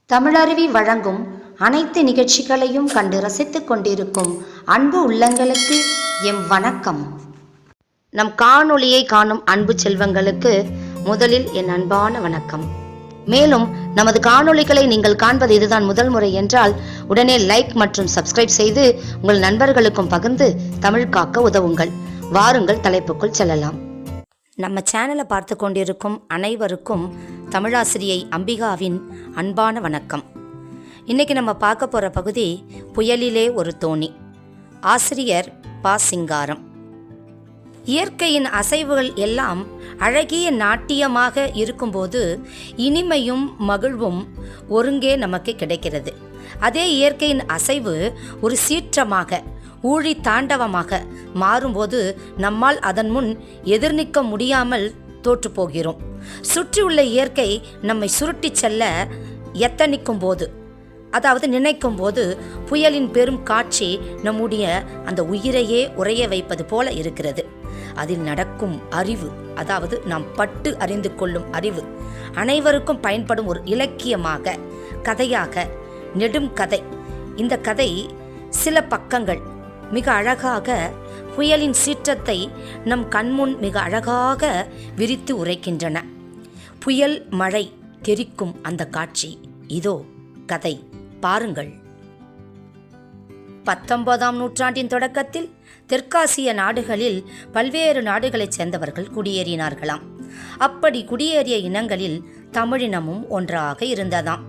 தமிழருவி வழங்கும் அனைத்து நிகழ்ச்சிகளையும் கண்டு ரசித்துக் கொண்டிருக்கும் அன்பு உள்ளங்களுக்கு எம் வணக்கம். நம் காணொளியை காணும் அன்பு செல்வங்களுக்கு முதலில் என் அன்பான வணக்கம். மேலும் நமது காணொளிகளை நீங்கள் காண்பது இதுதான் முதல் முறை என்றால் உடனே லைக் மற்றும் சப்ஸ்கிரைப் செய்து உங்கள் நண்பர்களுக்கும் பகிர்ந்து தமிழ் காக்க உதவுங்கள். வாருங்கள் தலைப்புக்குள் செல்லலாம். நம்ம சேனலை பார்த்து கொண்டிருக்கும் அனைவருக்கும் தமிழாசிரியை அம்பிகாவின் அன்பான வணக்கம். இன்னைக்கு நம்ம பார்க்க போகிற பகுதி புயலிலே ஒரு தோணி. ஆசிரியர் பா. சிங்காரம். இயற்கையின் அசைவுகள் எல்லாம் அழகிய நாட்டியமாக இருக்கும்போது இனிமையும் மகிழ்வும் ஒருங்கே நமக்கு கிடைக்கிறது. அதே இயற்கையின் அசைவு ஒரு சீற்றமாக ஊழி தாண்டவமாக மாறும்போது நம்மால் அதன் முன் எதிர்நிற்க முடியாமல் தோற்று போகிறோம். சுற்றியுள்ள இயற்கை நம்மை சுருட்டி செல்ல எத்தனிக்கும் போது, அதாவது நினைக்கும் போது, புயலின் பெரும் காட்சி நம்முடைய அந்த உயிரையே உறைய வைப்பது போல இருக்கிறது. அதில் நடக்கும் அறிவு, அதாவது நாம் பட்டு அறிந்து கொள்ளும் அறிவு அனைவருக்கும் பயன்படும் ஒரு இலக்கியமாக, கதையாக, நெடும் கதை. இந்த கதை சில பக்கங்கள் மிக அழகாக புயலின் சீற்றத்தை நம் கண்முன் மிக அழகாக விரித்து உரைக்கின்றன. புயல் மழை தெரிக்கும் அந்த காட்சி இதோ கதை, பாருங்கள். 19ஆம் நூற்றாண்டின் தொடக்கத்தில் தெற்காசிய நாடுகளில் பல்வேறு நாடுகளைச் சேர்ந்தவர்கள் குடியேறினார்களாம். அப்படி குடியேறிய இனங்களில் தமிழினமும் ஒன்றாக இருந்ததாம்.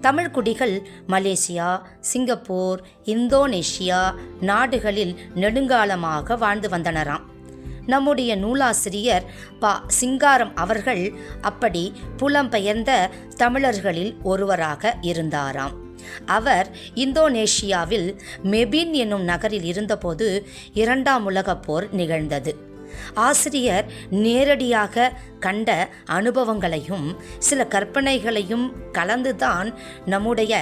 தமிழ் குடிகள் மலேசியா, சிங்கப்பூர், இந்தோனேஷியா நாடுகளில் நெடுங்காலமாக வாழ்ந்து வந்தனராம். நம்முடைய நூலாசிரியர் பா. சிங்காரம் அவர்கள் அப்படி புலம்பெயர்ந்த தமிழர்களில் ஒருவராக இருந்தாராம். அவர் இந்தோனேஷியாவில் மெபின் என்னும் நகரில் இருந்தபோது 2ஆம் உலகப் போர் நிகழ்ந்தது. ஆசிரியர் நேரடியாக கண்ட அனுபவங்களையும் சில கற்பனைகளையும் கலந்துதான் நம்முடைய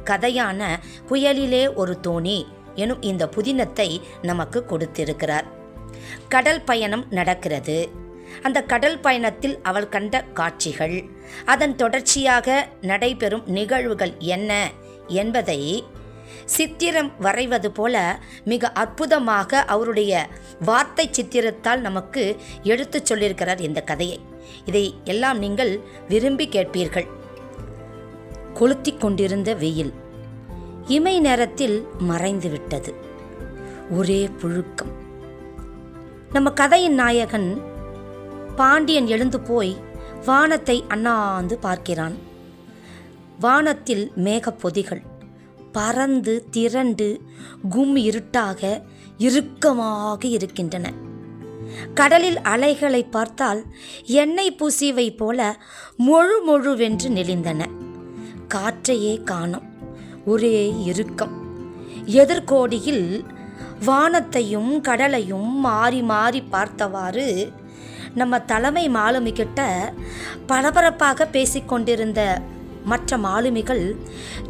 கதையான புயலிலே ஒரு தோணி எனும் இந்த புதினத்தை நமக்கு கொடுத்திருக்கிறார். கடல் பயணம் நடக்கிறது. அந்த கடல் பயணத்தில் அவள் கண்ட காட்சிகள், அதன் தொடர்ச்சியாக நடைபெறும் நிகழ்வுகள் என்ன என்பதை சித்திரம் வரைவது போல மிக அற்புதமாக அவருடைய வார்த்தை சித்திரத்தால் நமக்கு எடுத்துச் சொல்லியிருக்கிறார் இந்த கதையை. இதை எல்லாம் நீங்கள் விரும்பி கேட்பீர்கள். கொளுத்திக் கொண்டிருந்த வெயில் இமை நேரத்தில் மறைந்து விட்டது. ஒரே புழுக்கம். நம்ம கதையின் நாயகன் பாண்டியன் எழுந்து போய் வானத்தை அண்ணாந்து பார்க்கிறான். வானத்தில் மேகப்பொதிகள் பறந்து திரண்டு இருட்டாக இறுக்கமாக இருக்கின்றன. கடலில் அலைகளை பார்த்தால் எண்ணெய் பூசியவை போல மொழுவென்று நெளிந்தன. காற்றையே காணோம், ஒரே இறுக்கம். எதிர்கோடியில் வானத்தையும் கடலையும் மாறி மாறி பார்த்தவாறு நம்ம தலைமை மாலுமி கிட்ட பரபரப்பாக பேசிக்கொண்டிருந்த மற்ற மாலுமிகள்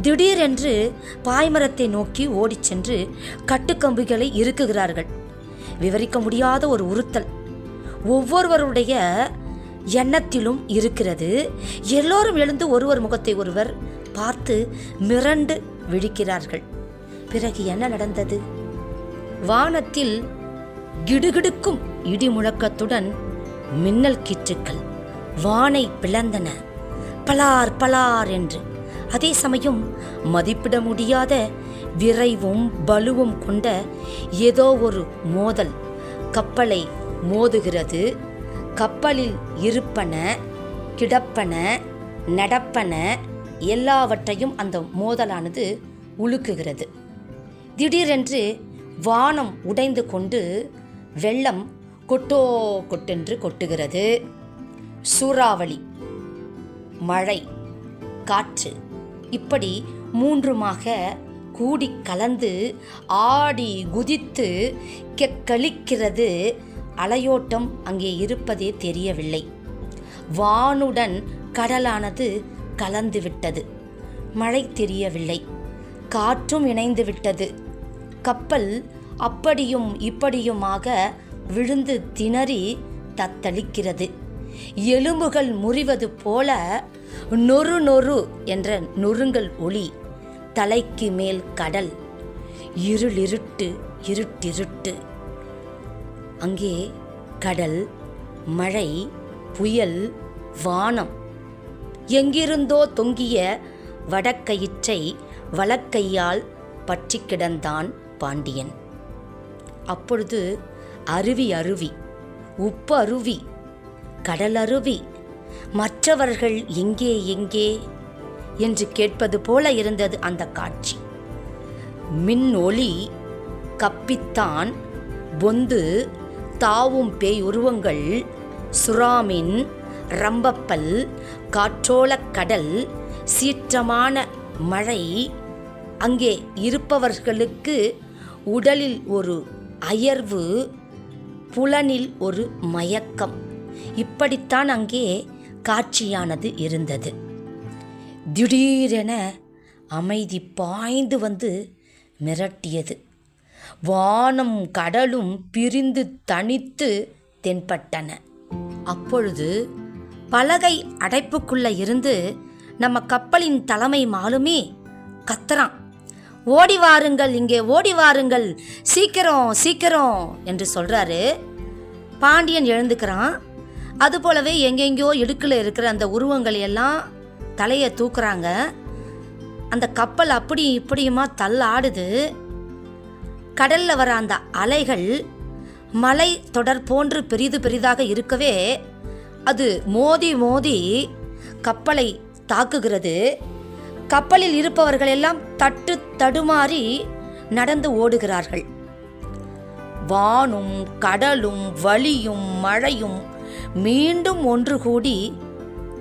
திடீரென்று பாய்மரத்தை நோக்கி ஓடிச் சென்று கட்டுக்கம்பிகளை இறுக்குகிறார்கள். விவரிக்க முடியாத ஒரு உறுத்தல் ஒவ்வொருவருடைய எண்ணத்திலும் இருக்கிறது. எல்லோரும் எழுந்து ஒருவர் முகத்தை ஒருவர் பார்த்து மிரண்டு விழிக்கிறார்கள். பிறகு என்ன நடந்தது? வானத்தில் கிடுகிடுக்கும் இடி முழக்கத்துடன் மின்னல் கீற்றுக்கள் வானை பிளந்தன, பலார் பலார் என்று. அதே சமயம் மதிப்பிட முடியாத விரைவும் பலுவும் கொண்ட ஏதோ ஒரு மோதல் கப்பலை மோதுகிறது. கப்பலில் இருப்பன, கிடப்பன, நடப்பன எல்லாவற்றையும் அந்த மோதலானது உலுக்குகிறது. திடீரென்று வானம் உடைந்து கொண்டு வெள்ளம் கொட்டோ கொட்டென்று கொட்டுகிறது. சூறாவளி, மழை, காற்று இப்படி மூன்றுமாக கூடி கலந்து ஆடி குதித்து கெக்களிக்கிறது. அலையோட்டம் அங்கே இருப்பதே தெரியவில்லை. வானுடன் கடலானது கலந்து விட்டது. மழை தெரியவில்லை. காற்றும் இணைந்து விட்டது. கப்பல் அப்படியும் இப்படியுமாக விழுந்து திணறி தத்தளிக்கிறது. எலும்புகள் முறிவது போல நொறு நொறு என்ற நொறுங்கல் ஒளி, தலைக்கு மேல் கடல், இருளிருட்டு இருட்டிருட்டு. அங்கே கடல், மழை, புயல், வானம். எங்கிருந்தோ தொங்கிய வடக்கயிற்றை வலக்கையால் பற்றி கிடந்தான் பாண்டியன். அப்பொழுது அருவி அருவி, உப்பு அருவி, கடல் அருவி, மற்றவர்கள் எங்கே எங்கே என்று கேட்பது போல இருந்தது அந்த காட்சி. மின் ஒளி, கப்பித்தான், பொந்து, தாவும் பேய் உருவங்கள், சுறாமீன், ரம்பப்பல், காற்றோளக் கடல், சீற்றமான மழை. அங்கே இருப்பவர்களுக்கு உடலில் ஒரு அயர்வு, புலனில் ஒரு மயக்கம். இப்படித்தான் அங்கே காட்சியானது இருந்தது. திடீரென அமைதி பாய்ந்து வந்து மிரட்டியது. வானம் கடலும் பிரிந்து தனித்து தென்பட்டன. அப்பொழுது பலகை அடைப்புக்குள்ள இருந்து நம்ம கப்பலின் தலைமை மாலுமி கத்துறான், ஓடி வாருங்கள், இங்கே ஓடி வாருங்கள், சீக்கிரம் சீக்கிரம் என்று சொல்றாரு. பாண்டியன் எழுந்துக்கிறான். அதுபோலவே எங்கெங்கோ இடுக்கில் இருக்கிற அந்த உருவங்கள் எல்லாம் தலையை தூக்குறாங்க. அந்த கப்பல் அப்படி இப்படியுமா தள்ளாடுது. கடல்ல வர அந்த அலைகள் மலை தொடர் போன்று பெரிதாக இருக்கவே அது மோதி மோதி கப்பலை தாக்குகிறது. கப்பலில் இருப்பவர்கள் எல்லாம் தட்டு தடுமாறி நடந்து ஓடுகிறார்கள். வானும் கடலும் வலியும் மழையும் மீண்டும் ஒன்று கூடி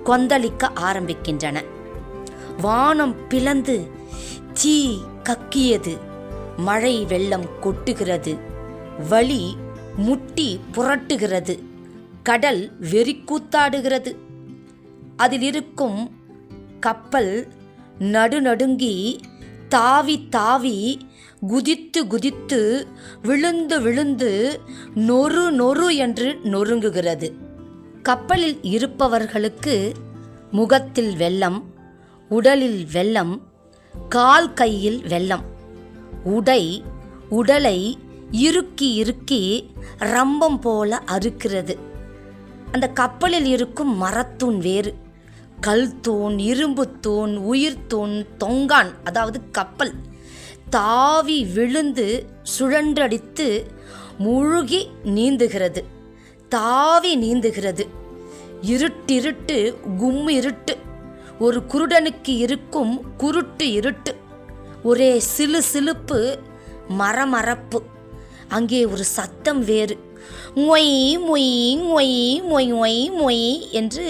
கொந்தளிக்க ஆரம்பிக்கின்றன. வானம் பிளந்து தீ கக்கியது. மழை வெள்ளம் கொட்டுகிறது. வலி முட்டி புரட்டுகிறது. கடல் வெறிக்கூத்தாடுகிறது. அதில் இருக்கும் கப்பல் நடுநடுங்கி தாவி தாவி குதித்து குதித்து விழுந்து விழுந்து நொறு நொறு என்று நொறுங்குகிறது. கப்பலில் இருப்பவர்களுக்கு முகத்தில் வெள்ளம், உடலில் வெள்ளம், கால் கையில் வெள்ளம். உடலை இறுக்கி இறுக்கி ரம்பம் போல அறுக்கிறது. அந்த கப்பலில் இருக்கும் மரத்தூண் வேறு, கல் தூண், இரும்பு தூண், உயிர் தூண், தொங்கான், அதாவது கப்பல் தாவி விழுந்து சுழன்றடித்து முழுகி நீந்துகிறது. தாவி நீந்துகிறது. இருட்டிருட்டு, கும்மு இருட்டு. ஒரு குருடனுக்கு இருக்கும் குருட்டு இருட்டு. ஒரே சிலு சிலுப்பு, மரமரப்பு. அங்கே ஒரு சத்தம் வேறு, மொய் மொய் மொய் மொய் மொய் மொய் என்று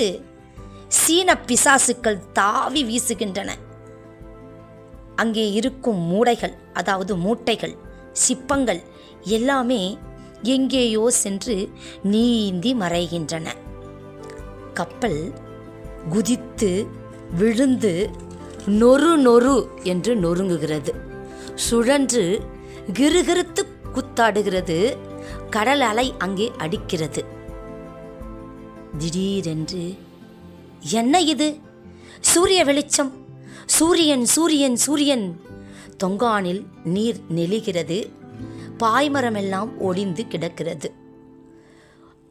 சீன பிசாசுக்கள் தாவி வீசுகின்றன. அங்கே இருக்கும் மூடைகள், அதாவது மூட்டைகள், சிப்பங்கள் எல்லாமே எங்கேயோ சென்று நீந்தி மறைகின்றன. கப்பல் குதித்து விழுந்து நொறு நொறு என்று நொறுங்குகிறது. சுழன்று கிறுகிறுத்து குத்தாடுகிறது. கடல் அலை அங்கே அடிக்கிறது. திடீரென்று, என்ன இது? சூரிய வெளிச்சம், சூரியன் சூரியன் சூரியன். தொங்கானில் நீர் நெளிகிறது. பாய்மரமெல்லாம் ஒடிந்து கிடக்கிறது.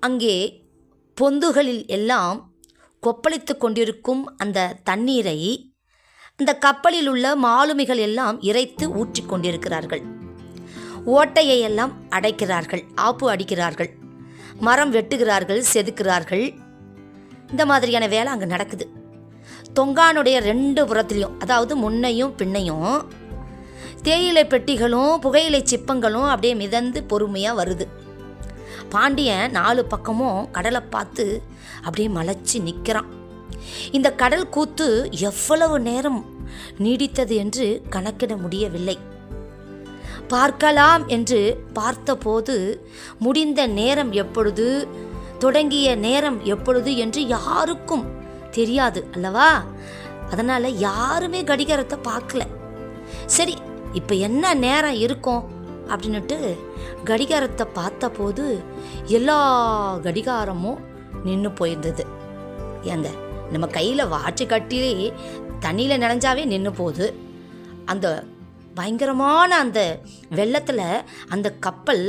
அங்கே பொந்துகளில் எல்லாம் கொப்பளித்து கொண்டிருக்கும் அந்த தண்ணீரை அந்த கப்பலில் உள்ள மாலுமிகள் எல்லாம் இறைத்து ஊற்றி கொண்டிருக்கிறார்கள். ஓட்டையை எல்லாம் அடைக்கிறார்கள், ஆப்பு அடிக்கிறார்கள், மரம் வெட்டுகிறார்கள், செதுக்கிறார்கள். இந்த மாதிரியான வேலை அங்கே நடக்குது. தொங்கானுடைய 2 புறத்துலையும், அதாவது முன்னையும் பின்னையும் தேயிலை பெட்டிகளும் புகையிலை சிப்பங்களும் அப்படியே மிதந்து பொறுமையாக வருது. பாண்டியன் 4 பக்கமும் கடலை பார்த்து அப்படியே மலைச்சு நிற்கிறான். இந்த கடல் கூத்து எவ்வளவு நேரம் நீடித்தது என்று கணக்கிட முடியவில்லை. பார்க்கலாம் என்று பார்த்தபோது முடிந்த நேரம் எப்பொழுது, தொடங்கிய நேரம் எப்பொழுது என்று யாருக்கும் தெரியாது அல்லவா? அதனால் யாருமே கடிகாரத்தை பார்க்கல. சரி, இப்போ என்ன நேரம் இருக்கும் அப்படின்னுட்டு கடிகாரத்தை பார்த்தபோது எல்லா கடிகாரமும் நின்று போயிருந்தது. ஏங்க, நம்ம கையில் வாட்சி கட்டி தண்ணியில் நனைஞ்சாவே நின்று போகுது. அந்த பயங்கரமான அந்த வெள்ளத்தில் அந்த கப்பல்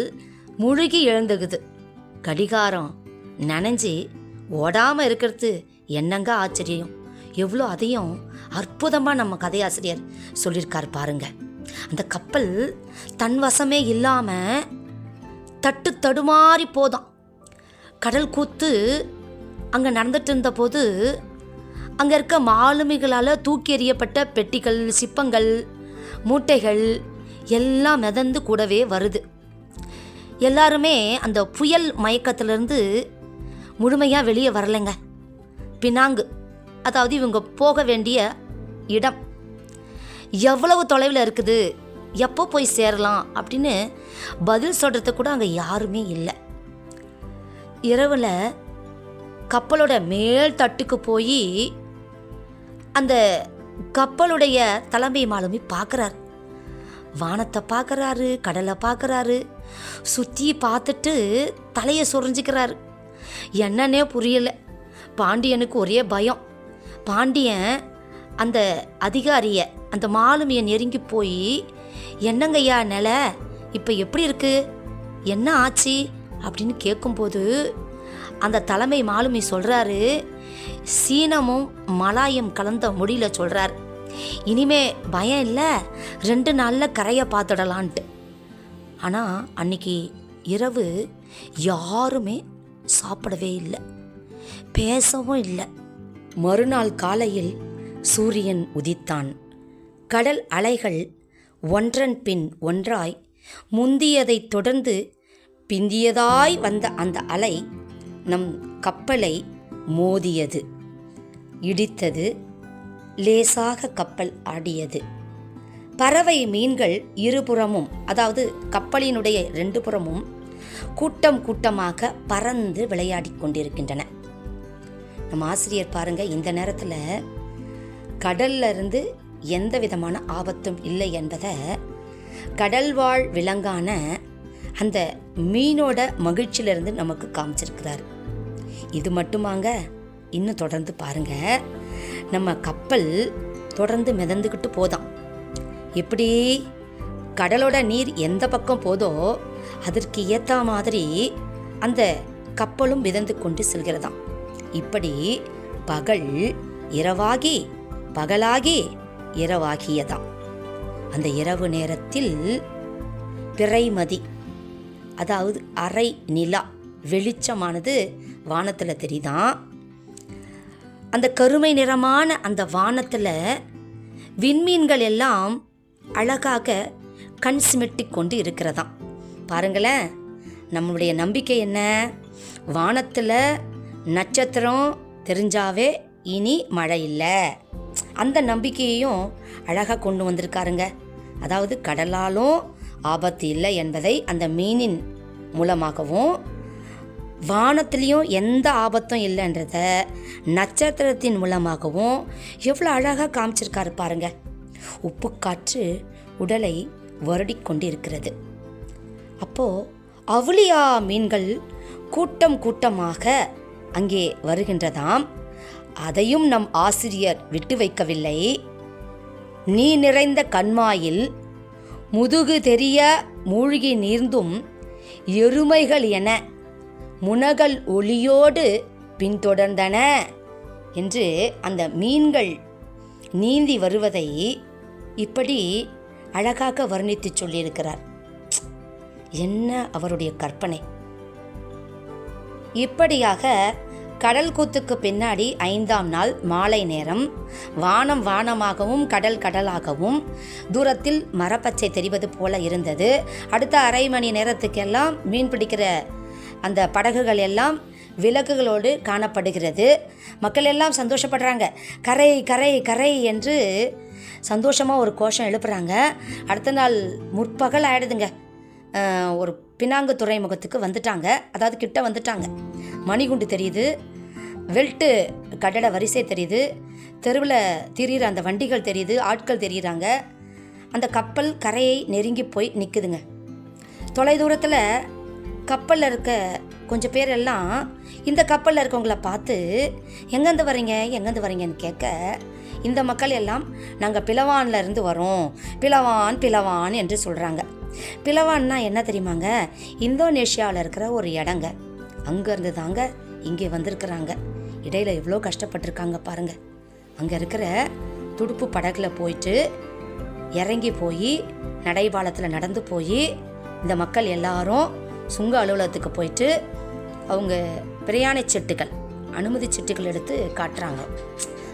முழுகி எழுந்துக்குது. கடிகாரம் நனைஞ்சி ஓடாமல் இருக்கிறது என்னங்க ஆச்சரியம்! எவ்வளோ அதையும் அற்புதமாக நம்ம கதையாசிரியர் சொல்லியிருக்கார் பாருங்க. அந்த கப்பல் தன் வசமே இல்லாமல் தட்டு தடுமாறி போதான். கடல் கூத்து அங்கே நடந்துட்டு இருந்தபோது அங்கே இருக்க மாலுமிகளால் தூக்கி எறியப்பட்ட பெட்டிகள், சிப்பங்கள், மூட்டைகள் எல்லாம் மிதந்து கூடவே வருது. எல்லாருமே அந்த புயல் மயக்கத்திலிருந்து முழுமையாக வெளியே வரலைங்க. பினாங்கு, அதாவது இவங்க போக வேண்டிய இடம் எவ்வளவு தொலைவில் இருக்குது, எப்போ போய் சேரலாம் அப்படின்னு பதில் சொல்கிறது கூட அங்கே யாருமே இல்லை. இரவில் கப்பலோட மேல் தட்டுக்கு போய் அந்த கப்பலுடைய தலைமை மாலுமி பார்க்குறாரு. வானத்தை பார்க்குறாரு, கடலை பார்க்குறாரு, சுற்றி பார்த்துட்டு தலையை சொரிஞ்சிக்கிறாரு. என்னன்னே புரியலை. பாண்டியனுக்கு ஒரே பயம். பாண்டியன் அந்த அதிகாரியை, அந்த மாலுமியை நெருங்கி போய், என்னங்கய்யா நிலை இப்போ எப்படி இருக்கு, என்ன ஆச்சு அப்படின்னு கேட்கும்போது அந்த தலைமை மாலுமி சொல்கிறாரு, சீனமும் மலாயும் கலந்த மொழியில் சொல்கிறார், இனிமே பயம் இல்லை, 2 நாளில் கரையை பார்த்துடலான்ட்டு. ஆனால் அன்னைக்கு இரவு யாருமே சாப்பிடவே இல்லை, பேசவும் இல்லை. மறுநாள் காலையில் சூரியன் உதித்தான். கடல் அலைகள் ஒன்றன் பின் ஒன்றாய் முந்தியதைத் தொடர்ந்து பிந்தியதாய் வந்த அந்த அலை நம் கப்பலை மோதியது, இடித்தது. லேசாக கப்பல் ஆடியது. பறவை மீன்கள் இருபுறமும், அதாவது கப்பலினுடைய 2 புறமும் கூட்டம் கூட்டமாக பறந்து விளையாடி கொண்டிருக்கின்றன. நம்ம ஆசிரியர் பாருங்க, இந்த நேரத்தில் கடல்ல இருந்து எந்த விதமான ஆபத்தும் இல்லை என்பதை கடல்வாழ் விலங்கான அந்த மீனோட மகிழ்ச்சியிலிருந்து நமக்கு காமிச்சிருக்கிறார். இது மட்டுமாங்க, இன்னும் தொடர்ந்து பாருங்க. நம்ம கப்பல் தொடர்ந்து மிதந்துக்கிட்டு போதான். எப்படி கடலோட நீர் எந்த பக்கம் போதோ அதற்கு ஏற்ற மாதிரி அந்த கப்பலும் மிதந்து கொண்டு செல்கிறதாம். இப்படி பகல் இரவாகி, பகலாகி இரவாகியதாம். அந்த இரவு நேரத்தில் பிறைமதி, அதாவது அரை நிலா வெளிச்சமானது வானத்தில் தெரியுதான். அந்த கருமை நிறமான அந்த வானத்தில் விண்மீன்கள் எல்லாம் அழகாக கண் சிமிட்டி கொண்டு இருக்கிறதாம். பாருங்களேன், நம்மளுடைய நம்பிக்கை என்ன? வானத்தில் நட்சத்திரம் தெரிஞ்சாவே இனி மழை இல்லை. அந்த நம்பிக்கையையும் அழகாக கொண்டு வந்திருக்காருங்க. அதாவது கடலாலும் ஆபத்து இல்லை என்பதை அந்த மீனின் மூலமாகவும், வானத்திலையும் எந்த ஆபத்தும் இல்லைன்றத நட்சத்திரத்தின் மூலமாகவும் எவ்வளோ அழகாக காமிச்சிருக்காரு பாருங்க. உப்பு காற்று உடலை வருடி கொண்டிருக்கிறது. அப்போது அவுளியா மீன்கள் கூட்டம் கூட்டமாக அங்கே வருகின்றதாம். அதையும் நம் ஆசிரியர் விட்டு வைக்கவில்லை. நீ நிறைந்த கண்மாயில் முதுகு தெரிய மூழ்கி நீர்ந்தும் எருமைகள் என முனகல் ஒளியோடு பின்தொடர்ந்தன என்று அந்த மீன்கள் நீந்தி வருவதை இப்படி அழகாக வர்ணித்து சொல்லியிருக்கிறார். என்ன அவருடைய கற்பனை! இப்படியாக கடல் கூத்துக்கு பின்னாடி 5ஆம் நாள் மாலை நேரம் வானம் வானமாகவும் கடல் கடலாகவும் தூரத்தில் மரப்பச்சை தெரிவது போல இருந்தது. அடுத்த அரை மணி நேரத்துக்கெல்லாம் மீன் பிடிக்கிற அந்த படகுகள் எல்லாம் விளக்குகளோடு காணப்படுகிறது. மக்கள் எல்லாம் சந்தோஷப்படுறாங்க. கரை கரை கரை என்று சந்தோஷமாக ஒரு கோஷம் எழுப்புறாங்க. அடுத்த நாள் முற்பகல் ஆயிடுதுங்க. ஒரு பினாங்கு துறைமுகத்துக்கு வந்துட்டாங்க, அதாவது கிட்ட வந்துட்டாங்க. மணிகுண்டு தெரியுது, வெல்ட்டு கட்டட வரிசை தெரியுது, தெருவில் திரிகிற அந்த வண்டிகள் தெரியுது, ஆட்கள் தெரியுறாங்க. அந்த கப்பல் கரையை நெருங்கி போய் நிற்குதுங்க. தொலைதூரத்தில் கப்பலில் இருக்க கொஞ்சம் பேர் எல்லாம் இந்த கப்பலில் இருக்கவங்கள பார்த்து எங்கேருந்து வரீங்கன்னு கேட்க, இந்த மக்கள் எல்லாம் நாங்கள் பிளவான்ல இருந்து வரோம், பிளவான் என்று சொல்கிறாங்க. பிளவான்னா என்ன தெரியுமாங்க? இந்தோனேஷியாவில் இருக்கிற ஒரு இடங்க. அங்கேருந்து தாங்க இங்கே வந்திருக்கிறாங்க. இடையில எவ்வளோ கஷ்டப்பட்டிருக்காங்க பாருங்க. அங்கே இருக்கிற துடுப்பு படகுல போயிட்டு இறங்கி போய் நடைபாலத்தில் நடந்து போய் இந்த மக்கள் எல்லாரும் சுங்க அலுவலகத்துக்கு போயிட்டு அவங்க பிரயாண சீட்டுகள், அனுமதி சீட்டுகள் எடுத்து காட்டுறாங்க.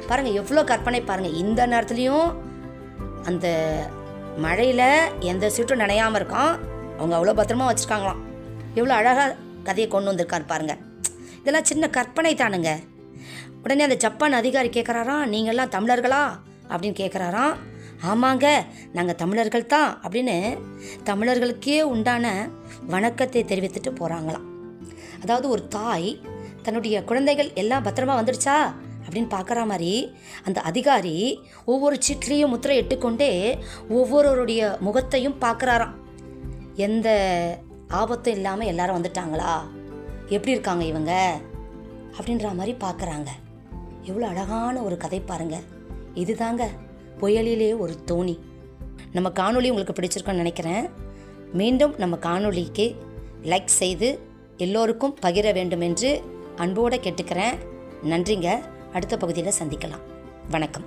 பாருங்கள் எவ்வளோ கற்பனை பாருங்கள். இந்த நேரத்துலையும் அந்த மழையில் எந்த சீட்டும் நனையாமல் இருக்கான். அவங்க அவ்வளோ பத்திரமா வச்சுருக்காங்களாம். எவ்வளோ அழகாக கதையை கொண்டு வந்திருக்காரு பாருங்கள். இதெல்லாம் சின்ன கற்பனை தானுங்க. உடனே அந்த ஜப்பான் அதிகாரி கேட்குறாராம், நீங்கள்லாம் தமிழர்களா அப்படின்னு கேட்குறாராம். ஆமாங்க, நாங்கள் தமிழர்கள் தான் அப்படின்னு தமிழர்களுக்கே உண்டான வணக்கத்தை தெரிவித்துட்டு போகிறாங்களாம். அதாவது ஒரு தாய் தன்னுடைய குழந்தைகள் எல்லாம் பத்திரமா வந்துடுச்சா அப்படின்னு பார்க்குற மாதிரி அந்த அதிகாரி ஒவ்வொரு சீட்லேயும் முத்திரை இட்டுக்கொண்டே ஒவ்வொருவருடைய முகத்தையும் பார்க்குறாராம். எந்த ஆபத்தும் இல்லாமல் எல்லாரும் வந்துட்டாங்களா, எப்படி இருக்காங்க இவங்க அப்படின்ற மாதிரி பார்க்குறாங்க. எவ்வளோ அழகான ஒரு கதை பாருங்க. இதுதாங்க புயலிலே ஒரு தோணி. நம்ம காணொளி உங்களுக்கு பிடிச்சிருக்குன்னு நினைக்கிறேன். மீண்டும் நம்ம காணொளிக்கு லைக் செய்து எல்லோருக்கும் பகிர வேண்டும் என்று அன்போடு கேட்டுக்கிறேன். நன்றிங்க. அடுத்த பகுதியில் சந்திக்கலாம். வணக்கம்.